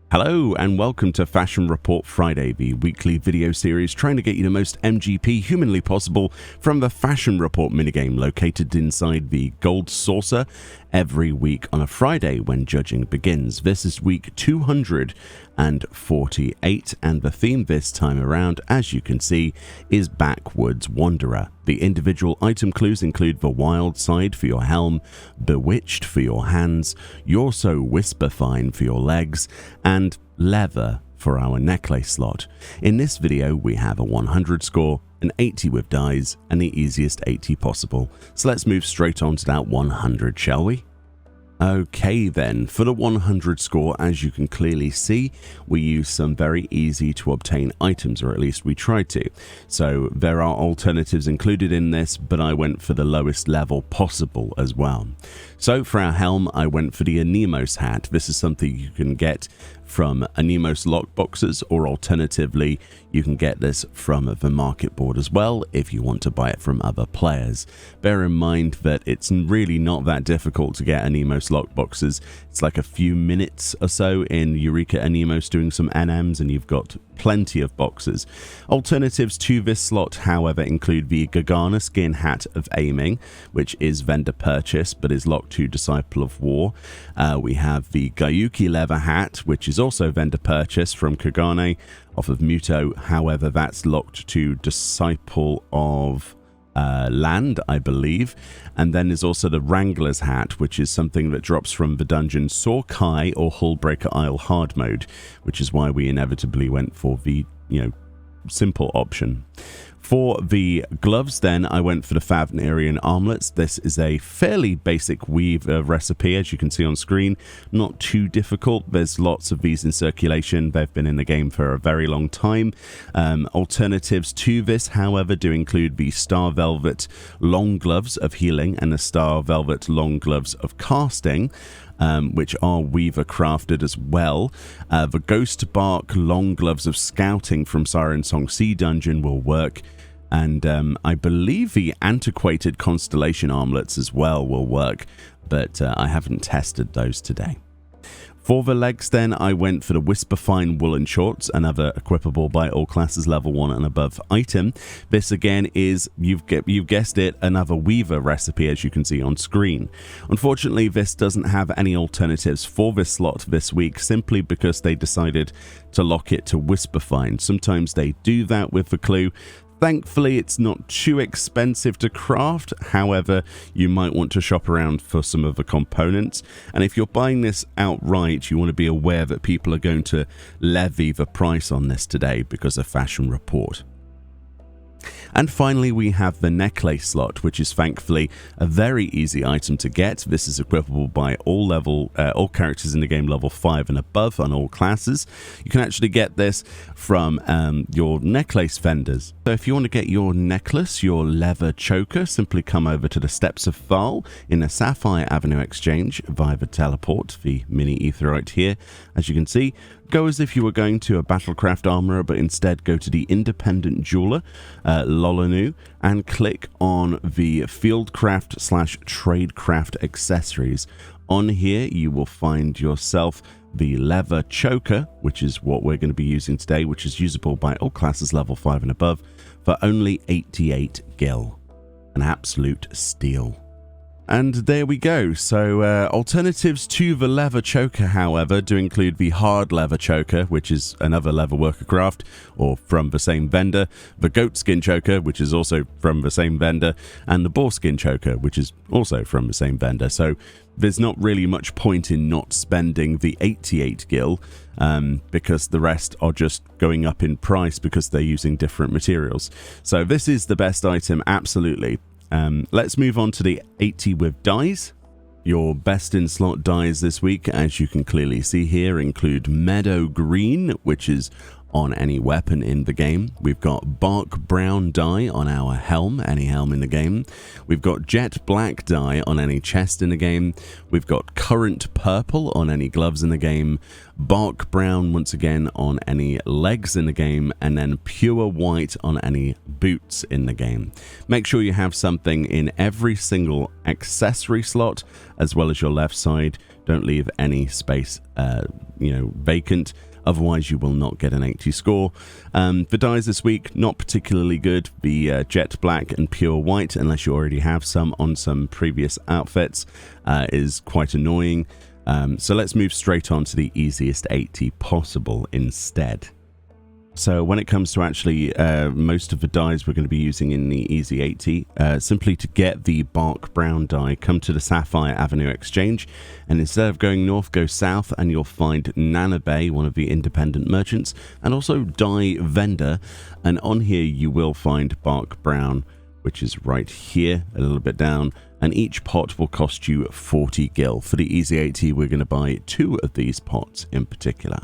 Hello and welcome to Fashion Report Friday, the weekly video series trying to get you the most MGP humanly possible from the Fashion Report minigame located inside the Gold Saucer every week on a Friday when judging begins. This is week 248 and the theme this time around, as you can see, is Backwoods Wanderer. The individual item clues include the Wild Side for your helm, Bewitched for your hands, You're So Whisperfine for your legs, and Leather for our necklace slot. In this video we have a 100 score, an 80 with dies, and the easiest 80 possible. So let's move straight on to that 100, shall we? Okay then, for the 100 score, as you can clearly see, we use some very easy to obtain items, or at least we try to. So there are alternatives included in this, but I went for the lowest level possible as well. So for our helm, I went for the Anemos hat. This is something you can get from Anemos lockboxes, or alternatively, you can get this from the market board as well if you want to buy it from other players. Bear in mind that it's really not that difficult to get Anemos lockboxes. It's like a few minutes or so in Eureka Anemos doing some NMs and you've got plenty of boxes. Alternatives to this slot, however, include the Gargana skin hat of aiming, which is vendor purchase but is locked to Disciple of War. We have the Gayuki leather hat, which is also vendor purchase from Kagane off of Muto. However, that's locked to Disciple of Land, I believe. And then there's also the Wrangler's hat, which is something that drops from the dungeon Sorkai or Hullbreaker Isle hard mode, which is why we inevitably went for the, simple option. For the gloves, then, I went for the Favnerian armlets. This is a fairly basic weave recipe, as you can see on screen. Not too difficult. There's lots of these in circulation. They've been in the game for a very long time. Alternatives to this, however, do include the Star Velvet long gloves of healing and the Star Velvet long gloves of casting, which are Weaver crafted as well. The Ghost Bark long gloves of scouting from Siren Song Sea Dungeon will work. And I believe the antiquated constellation armlets as well will work, but I haven't tested those today. For the legs then, I went for the Whisperfine woolen shorts, another equipable by all classes level 1 and above item. This again is, you've guessed it, another Weaver recipe, as you can see on screen. Unfortunately, this doesn't have any alternatives for this slot this week, simply because they decided to lock it to Whisperfine. Sometimes they do that with the clue. Thankfully, it's not too expensive to craft. However, you might want to shop around for some of the components. And if you're buying this outright, you want to be aware that people are going to levy the price on this today because of Fashion Report. And finally, we have the necklace slot, which is thankfully a very easy item to get. This is equipable by all characters in the game level 5 and above on all classes. You can actually get this from your necklace vendors. So if you want to get your necklace, your leather choker, simply come over to the Steps of Thal in the Sapphire Avenue Exchange via the teleport, the mini aetheryte here. As you can see, go as if you were going to a Battlecraft armorer, but instead go to the Independent Jeweler, Lolanu, and click on the Fieldcraft/Tradecraft accessories. On here, you will find yourself the leather choker, which is what we're going to be using today, which is usable by all classes level 5 and above for only 88 gil. An absolute steal. And there we go. So alternatives to the leather choker, however, do include the hard leather choker, which is another leather worker craft, or from the same vendor, the goat skin choker, which is also from the same vendor, and the boar skin choker, which is also from the same vendor. So there's not really much point in not spending the 88 gil, because the rest are just going up in price because they're using different materials. So this is the best item, absolutely. Let's move on to the 80 with dies. Your best in slot dies this week, as you can clearly see here, include Meadow Green, which is on any weapon in the game. We've got bark brown dye on our helm, any helm in the game. We've got jet black dye on any chest in the game. We've got currant purple on any gloves in the game. Bark brown once again on any legs in the game, and then pure white on any boots in the game. Make sure you have something in every single accessory slot as well as your left side. Don't leave any space vacant, otherwise you will not get an 80 score. For dyes this week, not particularly good. The jet black and pure white, unless you already have some on some previous outfits, is quite annoying. So let's move straight on to the easiest 80 possible instead. So when it comes to actually most of the dyes we're going to be using in the Easy 80, simply to get the bark brown dye, come to the Sapphire Avenue Exchange, and instead of going north, go south, and you'll find Nana Bay, one of the independent merchants, and also Dye Vendor. And on here you will find bark brown, which is right here, a little bit down, and each pot will cost you 40 gil. For the Easy 80, we're going to buy 2 of these pots in particular.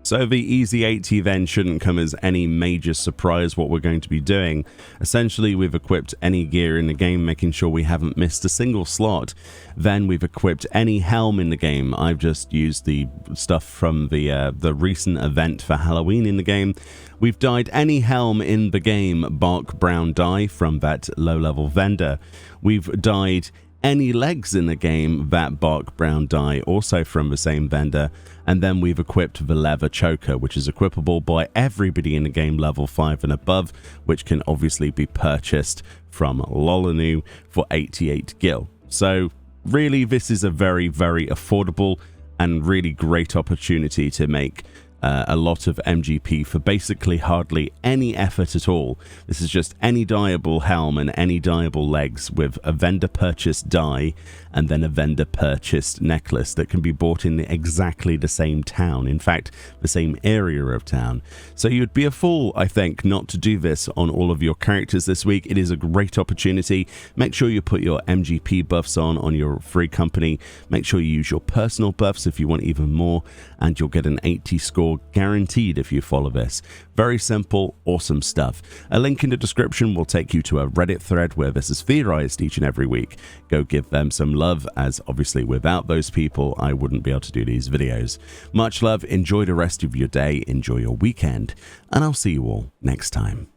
So the Easy 80 then shouldn't come as any major surprise what we're going to be doing. Essentially, we've equipped any gear in the game, making sure we haven't missed a single slot. Then we've equipped any helm in the game. I've just used the stuff from the recent event for Halloween in the game. We've dyed any helm in the game bark brown dye from that low-level vendor. We've dyed any legs in the game that bark brown dye, also from the same vendor. And then we've equipped the leather choker, which is equipable by everybody in the game level 5 and above, which can obviously be purchased from Lolanu for 88 gil. So really, this is a very, very affordable and really great opportunity to make a lot of MGP for basically hardly any effort at all. This is just any dyeable helm and any dyeable legs with a vendor purchased dye and then a vendor purchased necklace that can be bought in exactly the same town, in fact the same area of town. So you'd be a fool, I think, not to do this on all of your characters this week. It is a great opportunity. Make sure you put your MGP buffs on your free company. Make sure you use your personal buffs if you want even more, and you'll get an 80 score guaranteed if you follow this. Very simple, awesome stuff. A link in the description will take you to a Reddit thread where this is theorized each and every week. Go give them some love, as obviously without those people I wouldn't be able to do these videos. Much love, enjoy the rest of your day, enjoy your weekend, and I'll see you all next time.